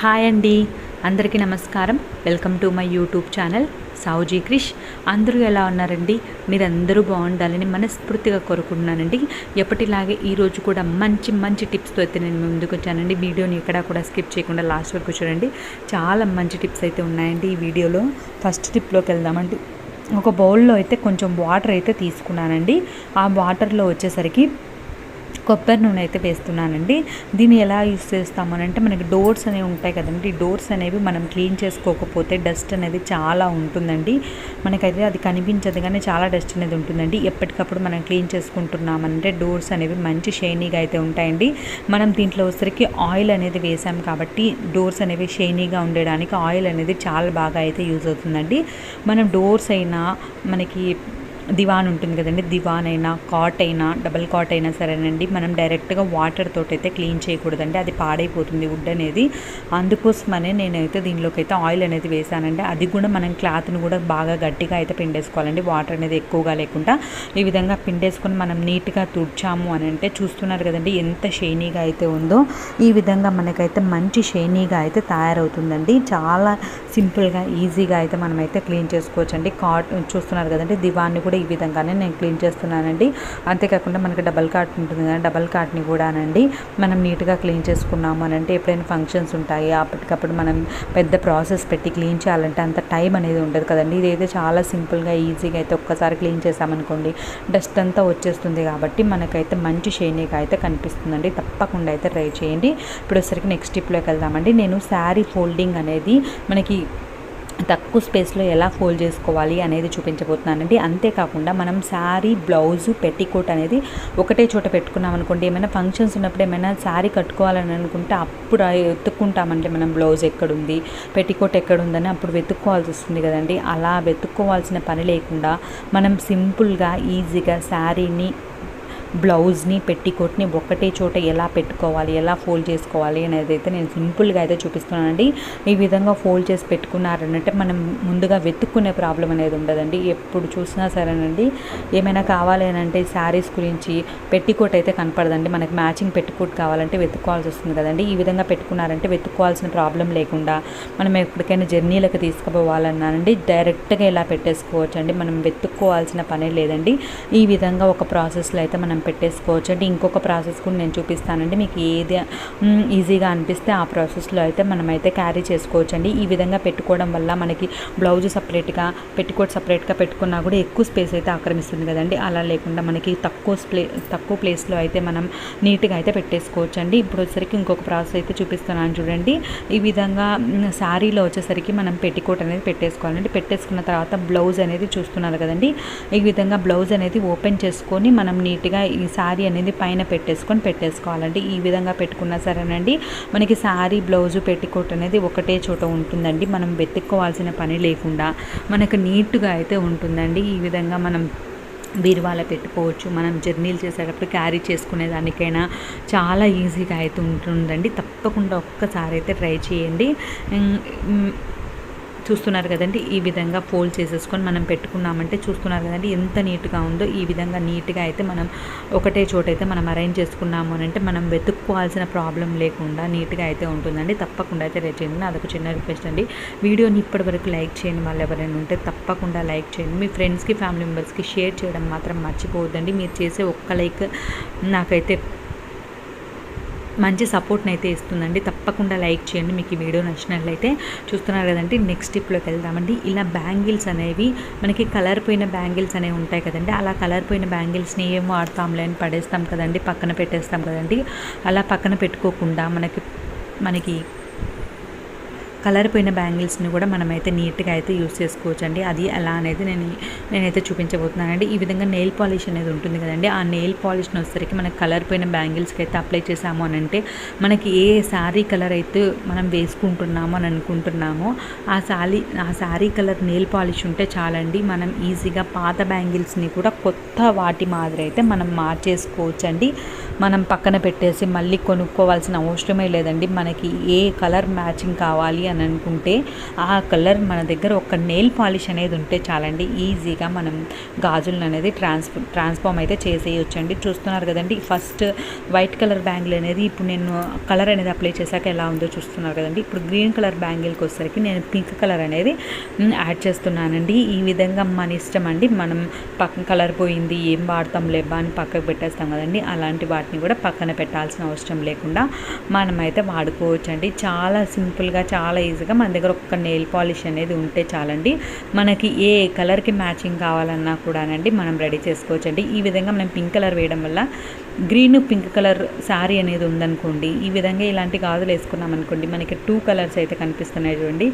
Hi అండి, అందరికీ నమస్కారం. Welcome to my YouTube channel Savuji Krish. అందరూ ఎలా ఉన్నారండి? మీరందరూ బాగుండాలని మనస్ఫూర్తిగా కోరుకుంటున్నానండి. ఎప్పటిలాగే ఈరోజు కూడా మంచి మంచి టిప్స్తో అయితే నేను ముందుకు వచ్చానండి. వీడియోని ఎక్కడా కూడా స్కిప్ చేయకుండా లాస్ట్ వరకు చూడండి. చాలా మంచి టిప్స్ అయితే ఉన్నాయండి ఈ వీడియోలో. ఫస్ట్ టిప్లోకి వెళ్దామండి. ఒక బౌల్లో అయితే కొంచెం వాటర్ అయితే తీసుకున్నానండి. ఆ వాటర్లో వచ్చేసరికి కొబ్బరి నూనె అయితే వేస్తున్నానండి. దీన్ని ఎలా యూస్ చేస్తామనంటే, మనకి డోర్స్ అనేవి ఉంటాయి కదండి. డోర్స్ అనేవి మనం క్లీన్ చేసుకోకపోతే డస్ట్ అనేది చాలా ఉంటుందండి. మనకైతే అది కనిపించదు కానీ చాలా డస్ట్ అనేది ఉంటుందండి. ఎప్పటికప్పుడు మనం క్లీన్ చేసుకుంటున్నామంటే డోర్స్ అనేవి మంచి షైనీగా అయితే ఉంటాయండి. మనం దీంట్లో వచ్చరికి ఆయిల్ అనేది వేసాం కాబట్టి డోర్స్ అనేవి షైనీగా ఉండడానికి ఆయిల్ అనేది చాలా బాగా అయితే యూజ్ అవుతుందండి. మనం డోర్స్ అయినా, మనకి దివాన్ ఉంటుంది కదండి, దివాన్ అయినా, కాట్ అయినా, డబల్ కాట్ అయినా సరేనండి, మనం డైరెక్ట్గా వాటర్ తోటి అయితే క్లీన్ చేయకూడదండి. అది పాడైపోతుంది వుడ్ అనేది. అందుకోసమనే నేనైతే దీనిలోకి అయితే ఆయిల్ అనేది వేసానండి. అది కూడా మనం క్లాత్ని కూడా బాగా గట్టిగా అయితే పిండేసుకోవాలండి. వాటర్ అనేది ఎక్కువగా లేకుండా ఈ విధంగా పిండేసుకొని మనం నీట్గా తుడిచాము అని అంటే చూస్తున్నారు కదండి ఎంత షైనీగా అయితే ఉందో. ఈ విధంగా మనకైతే మంచి షైనీగా అయితే తయారవుతుందండి. చాలా సింపుల్గా ఈజీగా అయితే మనమైతే క్లీన్ చేసుకోవచ్చండి. కాట్ చూస్తున్నారు కదండి, దివాన్ని కూడా ఈ విధంగానే నేను క్లీన్ చేస్తున్నానండి. అంతేకాకుండా మనకి డబల్ కాట్ ఉంటుంది కదా, డబల్ కాట్ని కూడానండి మనం నీట్గా క్లీన్ చేసుకున్నాము అని అంటే, ఎప్పుడైనా ఫంక్షన్స్ ఉంటాయి అప్పటికప్పుడు మనం పెద్ద ప్రాసెస్ పెట్టి క్లీన్ చేయాలంటే అంత టైం అనేది ఉండదు కదండి. ఇదైతే చాలా సింపుల్గా ఈజీగా అయితే ఒక్కసారి క్లీన్ చేసామనుకోండి డస్ట్ అంతా వచ్చేస్తుంది. కాబట్టి మనకైతే మంచి షైనీగా అయితే కనిపిస్తుందండి. తప్పకుండా అయితే ట్రై చేయండి. ఇప్పుడు వచ్చరికి నెక్స్ట్ టిప్లోకి వెళ్దామండి. నేను శారీ ఫోల్డింగ్ అనేది మనకి తక్కువ స్పేస్లో ఎలా ఫోల్డ్ చేసుకోవాలి అనేది చూపించబోతున్నానండి. అంతేకాకుండా మనం శారీ, బ్లౌజు, పెట్టికోట్ అనేది ఒకటే చోట పెట్టుకున్నాం అనుకోండి, ఏమైనా ఫంక్షన్స్ ఉన్నప్పుడు ఏమైనా శారీ కట్టుకోవాలని అనుకుంటే అప్పుడు వెతుక్కుంటామంటే మనం బ్లౌజ్ ఎక్కడుంది, పెట్టికోట్ ఎక్కడుందని అప్పుడు వెతుక్కోవాల్సి వస్తుంది కదండి. అలా వెతుక్కోవాల్సిన పని లేకుండా మనం సింపుల్గా ఈజీగా శారీని, బ్లౌజ్ని, పెట్టికోట్ని ఒకటే చోట ఎలా పెట్టుకోవాలి, ఎలా ఫోల్డ్ చేసుకోవాలి అనేది అయితే నేను సింపుల్గా అయితే చూపిస్తున్నానండి. ఈ విధంగా ఫోల్డ్ చేసి పెట్టుకున్నారనంటే మనం ముందుగా వెతుక్కునే ప్రాబ్లం అనేది ఉండదండి. ఎప్పుడు చూసినా సరేనండి, ఏమైనా కావాలి అని అంటే శారీస్ గురించి పెట్టికోట్ అయితే కనపడదండి. మనకి మ్యాచింగ్ పెట్టికోట్ కావాలంటే వెతుక్కోవాల్సి వస్తుంది కదండి. ఈ విధంగా పెట్టుకున్నారంటే వెతుక్కోవాల్సిన ప్రాబ్లం లేకుండా మనం ఎప్పటికైనా జర్నీలకు తీసుకుపోవాలన్నానండి డైరెక్ట్గా ఇలా పెట్టేసుకోవచ్చండి. మనం వెతుక్కోవాల్సిన పనే లేదండి. ఈ విధంగా ఒక ప్రాసెస్లో అయితే మనం పెట్టేసుకోవచ్చు అండి. ఇంకొక ప్రాసెస్ కూడా నేను చూపిస్తానండి. మీకు ఏది ఈజీగా అనిపిస్తే ఆ ప్రాసెస్లో అయితే మనమైతే క్యారీ చేసుకోవచ్చు అండి. ఈ విధంగా పెట్టుకోవడం వల్ల మనకి బ్లౌజ్ సపరేట్గా, పెట్టికోట్ సపరేట్గా పెట్టుకున్నా కూడా ఎక్కువ స్పేస్ అయితే ఆక్రమిస్తుంది కదండి. అలా లేకుండా మనకి తక్కువ ప్లేస్లో అయితే మనం నీట్గా అయితే పెట్టేసుకోవచ్చు అండి. ఇప్పుడు వచ్చేసరికి ఇంకొక ప్రాసెస్ అయితే చూపిస్తున్నాను చూడండి. ఈ విధంగా శారీలో వచ్చేసరికి మనం పెట్టికోట్ అనేది పెట్టేసుకోవాలండి. పెట్టేసుకున్న తర్వాత బ్లౌజ్ అనేది చూస్తున్నారు కదండి. ఈ విధంగా బ్లౌజ్ అనేది ఓపెన్ చేసుకొని మనం నీట్గా ఈ శారీ అనేది పైన పెట్టేసుకోవాలండి. ఈ విధంగా పెట్టుకున్నా సరేనండి మనకి శారీ, బ్లౌజు, పెట్టికోట్ అనేది ఒకటే చోట ఉంటుందండి. మనం వెతుక్కోవాల్సిన పని లేకుండా మనకు నీట్గా అయితే ఉంటుందండి. ఈ విధంగా మనం బీరువాలో పెట్టుకోవచ్చు. మనం జర్నీలు చేసేటప్పుడు క్యారీ చేసుకునే దానికైనా చాలా ఈజీగా అయితే ఉంటుందండి. తప్పకుండా ఒక్కసారి అయితే ట్రై చేయండి. చూస్తున్నారు కదండి, ఈ విధంగా ఫోల్డ్ చేసేసుకొని మనం పెట్టుకున్నామంటే చూస్తున్నారు కదండి ఎంత నీట్గా ఉందో. ఈ విధంగా నీట్గా అయితే మనం ఒకటే చోట అయితే మనం అరేంజ్ చేసుకున్నాము అని అంటే మనం వెతుక్కోవాల్సిన ప్రాబ్లం లేకుండా నీట్గా అయితే ఉంటుందండి. తప్పకుండా అయితే ట్రై చేయండి. అదొక చిన్న రిక్వెస్ట్ అండి. వీడియోని ఇప్పటివరకు లైక్ చేయండి. వాళ్ళు ఎవరైనా ఉంటే తప్పకుండా లైక్ చేయండి. మీ ఫ్రెండ్స్కి, ఫ్యామిలీ మెంబర్స్కి షేర్ చేయడం మాత్రం మర్చిపోవద్దండి. మీరు చేసే ఒక్క లైక్ నాకైతే మంచి సపోర్ట్ని అయితే ఇస్తుందండి. తప్పకుండా లైక్ చేయండి మీకు ఈ వీడియో నచ్చినట్లయితే. చూస్తున్నారు కదండి, నెక్స్ట్ టిప్లోకి వెళ్దామండి. ఇలా బ్యాంగిల్స్ అనేవి మనకి కలర్ పోయిన బ్యాంగిల్స్ అనేవి ఉంటాయి కదండి. అలా కలర్ పోయిన బ్యాంగిల్స్ని ఏం వాడతాంలే అని పడేస్తాం కదండి, పక్కన పెట్టేస్తాం కదండి. అలా పక్కన పెట్టుకోకుండా మనకి కలర్ పోయిన బ్యాంగిల్స్ని కూడా మనమైతే నీట్గా అయితే యూస్ చేసుకోవచ్చు అండి. అది ఎలా అనేది నేనైతే చూపించబోతున్నానండి. ఈ విధంగా నెయిల్ పాలిష్ అనేది ఉంటుంది కదండి. ఆ నెయిల్ పాలిష్ని వచ్చేసరికి మనకి కలర్ పోయిన బ్యాంగిల్స్కి అయితే అప్లై చేసాము అని అంటే మనకి ఏ శారీ కలర్ అయితే మనం వేసుకుంటున్నామో అని అనుకుంటున్నామో ఆ శారీ కలర్ నెయిల్ పాలిష్ ఉంటే చాలండి. మనం ఈజీగా పాత బ్యాంగిల్స్ని కూడా కొత్త వాటి మాదిరి అయితే మనం మార్చేసుకోవచ్చు అండి. మనం పక్కన పెట్టేసి మళ్ళీ కొనుక్కోవాల్సిన అవసరమే లేదండి. మనకి ఏ కలర్ మ్యాచింగ్ కావాలి అని అనుకుంటే ఆ కలర్ మన దగ్గర ఒక నెయిల్ పాలిష్ అనేది ఉంటే చాలండి, ఈజీగా మనం గాజులను అనేది ట్రాన్స్ఫార్మ్ అయితే చేసేయొచ్చండి. చూస్తున్నారు కదండి, ఫస్ట్ వైట్ కలర్ బ్యాంగిల్ అనేది ఇప్పుడు నేను కలర్ అనేది అప్లై చేశాక ఎలా ఉందో చూస్తున్నారు కదండి. ఇప్పుడు గ్రీన్ కలర్ బ్యాంగిల్కి వచ్చేసరికి నేను పింక్ కలర్ అనేది యాడ్ చేస్తున్నానండి. ఈ విధంగా మన ఇష్టం అండి, మనం పక్కన కలర్ పోయింది ఏం వాడతాం లేబ్బా అని పక్కకు పెట్టేస్తాం కదండి, అలాంటి వాటిని కూడా పక్కన పెట్టాల్సిన అవసరం లేకుండా మనమైతే వాడుకోవచ్చండి. చాలా సింపుల్గా, చాలా ఈజీగా మన దగ్గర ఒక్క నెయిల్ పాలిష్ అనేది ఉంటే చాలండి, మనకి ఏ కలర్కి మ్యాచింగ్ కావాలన్నా కూడానండి మనం రెడీ చేసుకోవచ్చండి. ఈ విధంగా మనం పింక్ కలర్ వేయడం వల్ల గ్రీన్ పింక్ కలర్ శారీ అనేది ఉందనుకోండి, ఈ విధంగా ఇలాంటి గాజులు వేసుకున్నాం అనుకోండి, మనకి 2 కలర్స్ అయితే కనిపిస్తున్నాయి చూడండి.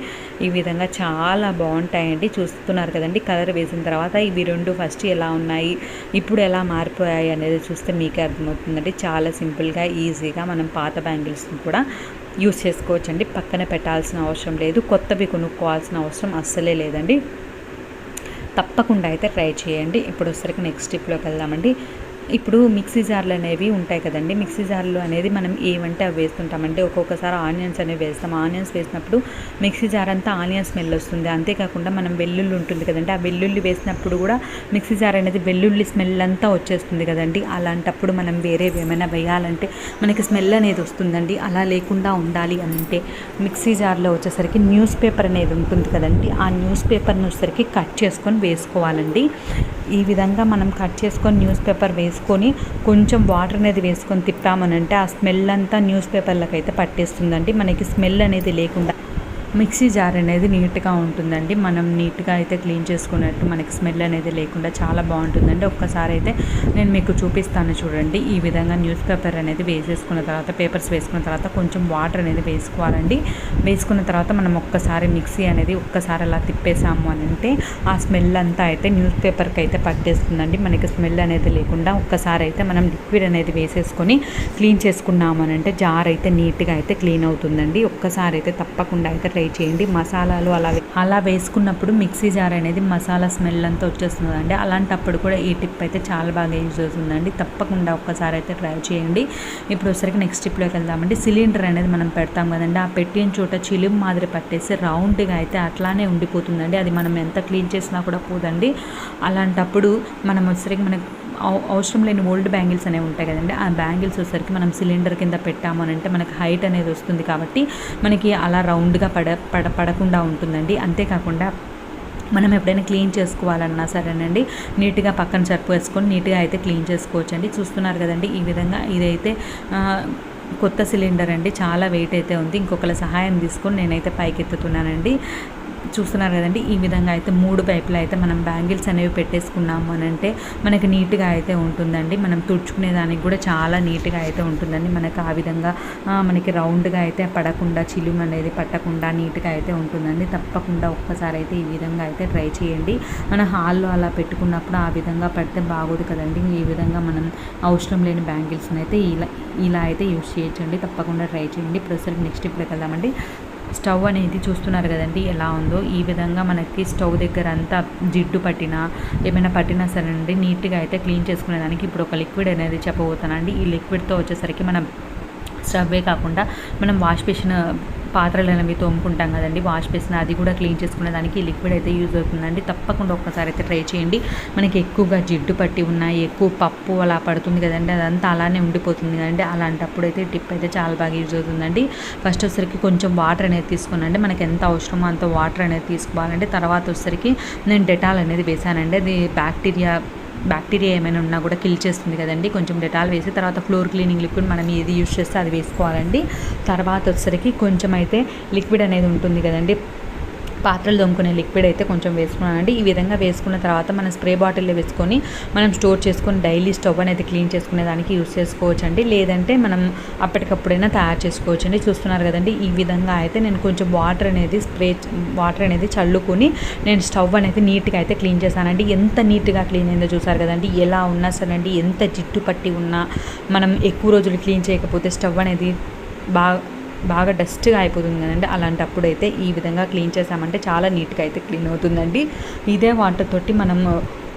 ఈ విధంగా చాలా బాగుంటాయండి. చూస్తున్నారు కదండి, కలర్ వేసిన తర్వాత ఇవి 2 ఫస్ట్ ఎలా ఉన్నాయి, ఇప్పుడు ఎలా మారిపోయాయి అనేది చూస్తే మీకే అర్థమవుతుందండి. చాలా సింపుల్గా, ఈజీగా మనం పాత బ్యాంగిల్స్ని కూడా యూస్ చేసుకోవచ్చండి. పక్కన పెట్టాల్సిన అవసరం లేదు, కొత్తవి కొనుక్కోవాల్సిన అవసరం అస్సలే లేదండి. తప్పకుండా అయితే ట్రై చేయండి. ఇప్పుడు వచ్చరికి నెక్స్ట్ స్టెప్లోకి వెళ్దామండి. ఇప్పుడు మిక్సీ జార్లు అనేవి ఉంటాయి కదండి, మిక్సీ జార్లు అనేది మనం ఏమంటే అవి వేస్తుంటామంటే ఒక్కొక్కసారి ఆనియన్స్ అనేవి వేస్తాం. ఆనియన్స్ వేసినప్పుడు మిక్సీ జార్ అంతా ఆనియన్ స్మెల్ వస్తుంది. అంతేకాకుండా మనం వెల్లుల్లి ఉంటుంది కదండి, ఆ వెల్లుల్లి వేసినప్పుడు కూడా మిక్సీ జార్ అనేది వెల్లుల్లి స్మెల్ అంతా వచ్చేస్తుంది కదండి. అలాంటప్పుడు మనం వేరేవి ఏమైనా వేయాలంటే మనకి స్మెల్ అనేది వస్తుందండి. అలా లేకుండా ఉండాలి అంటే మిక్సీ జార్లో వచ్చేసరికి న్యూస్ పేపర్ అనేది ఉంటుంది కదండి, ఆ న్యూస్ పేపర్ని వచ్చేసరికి కట్ చేసుకొని వేసుకోవాలండి. ఈ విధంగా మనం కట్ చేసుకొని న్యూస్ పేపర్ వేసుకొని కొంచెం వాటర్ అనేది వేసుకొని తిప్పామనంటే ఆ స్మెల్ అంతా న్యూస్ పేపర్లకు అయితే పట్టేస్తుందండి. మనకి స్మెల్ అనేది లేకుండా మిక్సీ జార్ అనేది నీట్గా ఉంటుందండి. మనం నీట్గా అయితే క్లీన్ చేసుకున్నట్టు మనకి స్మెల్ అనేది లేకుండా చాలా బాగుంటుందండి. ఒక్కసారి అయితే నేను మీకు చూపిస్తాను చూడండి. ఈ విధంగా న్యూస్ పేపర్ అనేది వేసేసుకున్న తర్వాత, పేపర్స్ వేసుకున్న తర్వాత కొంచెం వాటర్ అనేది వేసుకోవాలండి. వేసుకున్న తర్వాత మనం ఒక్కసారి మిక్సీ అనేది ఒక్కసారి అలా తిప్పేసాము అని అంటే ఆ స్మెల్ అంతా అయితే న్యూస్ పేపర్కి అయితే పట్టేస్తుందండి. మనకి స్మెల్ అనేది లేకుండా ఒక్కసారి అయితే మనం లిక్విడ్ అనేది వేసేసుకొని క్లీన్ చేసుకున్నాము అని అంటే జార్ అయితే నీట్గా అయితే క్లీన్ అవుతుందండి. ఒక్కసారి అయితే తప్పకుండా అయితే ట్రై చేయండి. మసాలాలు అలా వేసుకున్నప్పుడు మిక్సీ జార్ అనేది మసాలా స్మెల్ అంతా వచ్చేస్తుందండి. అలాంటప్పుడు కూడా ఈ టిప్ అయితే చాలా బాగా యూజ్ అవుతుందండి. తప్పకుండా ఒక్కసారి అయితే ట్రై చేయండి. ఇప్పుడు వచ్చరికి నెక్స్ట్ టిప్లోకి వెళ్దామండి. సిలిండర్ అనేది మనం పెడతాం కదండి, ఆ పెట్టిన చోట చిలుము మాదిరి పట్టేసి రౌండ్గా అయితే అట్లానే ఉండిపోతుందండి. అది మనం ఎంత క్లీన్ చేసినా కూడా పోదండి. అలాంటప్పుడు మనం వచ్చరికి మనకి అవసరం లేని ఓల్డ్ బ్యాంగిల్స్ అనేవి ఉంటాయి కదండి, ఆ బ్యాంగిల్స్ వచ్చేసరికి మనం సిలిండర్ కింద పెట్టాము అని అంటే మనకి హైట్ అనేది వస్తుంది కాబట్టి మనకి అలా రౌండ్గా పడకుండా ఉంటుందండి. అంతేకాకుండా మనం ఎప్పుడైనా క్లీన్ చేసుకోవాలన్నా సరేనండి, నీట్గా పక్కన సర్పు వేసుకొని నీట్గా అయితే క్లీన్ చేసుకోవచ్చండి. చూస్తున్నారు కదండి, ఈ విధంగా ఇదైతే కొత్త సిలిండర్ అండి, చాలా వెయిట్ అయితే ఉంది. ఇంకొకరి సహాయం తీసుకొని నేనైతే పైకి ఎత్తుతున్నానండి. చూస్తున్నారు కదండి, ఈ విధంగా అయితే 3 పైపులు అయితే మనం బ్యాంగిల్స్ అనేవి పెట్టేసుకున్నాము అని అంటే మనకి నీట్గా అయితే ఉంటుందండి. మనం తుడుచుకునే దానికి కూడా చాలా నీట్గా అయితే ఉంటుందండి. మనకి ఆ విధంగా మనకి రౌండ్గా అయితే పడకుండా, చిలుము అనేది పట్టకుండా నీట్గా అయితే ఉంటుందండి. తప్పకుండా ఒక్కసారి అయితే ఈ విధంగా అయితే ట్రై చేయండి. మన హాల్లో అలా పెట్టుకున్నప్పుడు ఆ విధంగా పడితే బాగోదు కదండి. ఈ విధంగా మనం అవసరం లేని బ్యాంగిల్స్ని అయితే ఇలా అయితే యూజ్ చేయొచ్చండి. తప్పకుండా ట్రై చేయండి. ఇప్పుడు నెక్స్ట్ ఇప్పుడుకి వెళ్దామండి. స్టవ్ అనేది చూస్తున్నారు కదండి ఎలా ఉందో. ఈ విధంగా మనకి స్టవ్ దగ్గర అంతా జిడ్డు పట్టినా ఏమైనా పట్టినా సరేనండి, నీట్గా అయితే క్లీన్ చేసుకునేదానికి ఇప్పుడు ఒక లిక్విడ్ అనేది చెప్పబోతానండి. ఈ లిక్విడ్తో వచ్చేసరికి మనం స్టవ్వే కాకుండా మనం వాష్ బేసిన్ పాత్రలు అనేవి తోముకుంటాం కదండి, వాష్ బేసిన్ అది కూడా క్లీన్ చేసుకునే దానికి ఈ లిక్విడ్ అయితే యూజ్ అవుతుందండి. తప్పకుండా ఒక్కసారి అయితే ట్రై చేయండి. మనకి ఎక్కువగా జిడ్డు పట్టి ఉన్నాయి, ఎక్కువ పప్పు అలా పడుతుంది కదండి, అదంతా అలానే ఉండిపోతుంది కదండి. అలాంటప్పుడు అయితే టిప్ అయితే చాలా బాగా యూజ్ అవుతుందండి. ఫస్ట్ వచ్చేసరికి కొంచెం వాటర్ అనేది తీసుకున్నాండి, మనకి ఎంత అవసరమో అంత వాటర్ అనేది తీసుకోవాలండి. తర్వాత వచ్చేసరికి నేను డెటాల్ అనేది వేసానండి. అది బ్యాక్టీరియా ఏమైనా ఉన్నా కూడా కిల్ చేస్తుంది కదండి. కొంచెం డెటాల్ వేసి తర్వాత ఫ్లోర్ క్లీనింగ్ లిక్విడ్ మనం ఏది యూజ్ చేస్తే అది వేసుకోవాలండి. తర్వాత వచ్చేసరికి కొంచెం అయితే లిక్విడ్ అనేది ఉంటుంది కదండి, పాత్రలు దొమ్ముకునే లిక్విడ్ అయితే కొంచెం వేసుకున్నానండి. ఈ విధంగా వేసుకున్న తర్వాత మనం స్ప్రే బాటిల్లో వేసుకొని మనం స్టోర్ చేసుకొని డైలీ స్టవ్ అనేది క్లీన్ చేసుకునే దానికి యూస్ చేసుకోవచ్చండి. లేదంటే మనం అప్పటికప్పుడైనా తయారు చేసుకోవచ్చండి. చూస్తున్నారు కదండి, ఈ విధంగా అయితే నేను కొంచెం వాటర్ అనేది చల్లుకొని నేను స్టవ్ అనేది నీట్గా అయితే క్లీన్ చేశానండి. ఎంత నీట్గా క్లీన్ అయిందో చూసారు కదండి. ఎలా ఉన్నా సరేనండి, ఎంత జిడ్డు పట్టి ఉన్నా మనం ఎక్కువ రోజులు క్లీన్ చేయకపోతే స్టవ్ అనేది బాగా డస్ట్గా అయిపోతుంది కదండి. అలాంటప్పుడు అయితే ఈ విధంగా క్లీన్ చేసామంటే చాలా నీట్గా అయితే క్లీన్ అవుతుందండి. ఇదే వాటర్ తోటి మనం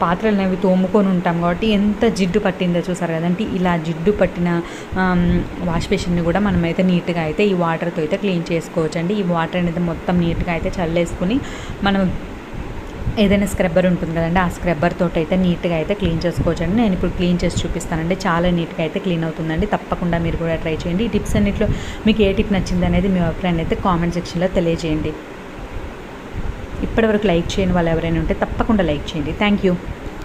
పాత్రలు అనేవి తోముకొని ఉంటాం కాబట్టి ఎంత జిడ్డు పట్టిందో చూసారు కదంటే ఇలా జిడ్డు పట్టిన వాష్ బేసిన్ని కూడా మనమైతే నీట్గా అయితే ఈ వాటర్తో అయితే క్లీన్ చేసుకోవచ్చు అండి. ఈ వాటర్ అనేది మొత్తం నీట్గా అయితే చల్లేసుకుని మనం ఏదైనా స్క్రబ్బర్ ఉంటుంది కదండి, ఆ స్క్రబ్బర్ తోటి అయితే నీట్గా అయితే క్లీన్ చేసుకోవచ్చండి. నేను ఇప్పుడు క్లీన్ చేసి చూపిస్తానండి. చాలా నీట్గా అయితే క్లీన్ అవుతుందండి. తప్పకుండా మీరు కూడా ట్రై చేయండి. ఈ టిప్స్ అన్నింటిలో మీకు ఏ టిప్ నచ్చింది అనేది మీ అభిప్రాయాన్ని అయితే కామెంట్ సెక్షన్లో తెలియజేయండి. ఇప్పటివరకు లైక్ చేయని వాళ్ళు ఎవరైనా ఉంటే తప్పకుండా లైక్ చేయండి. Thank you.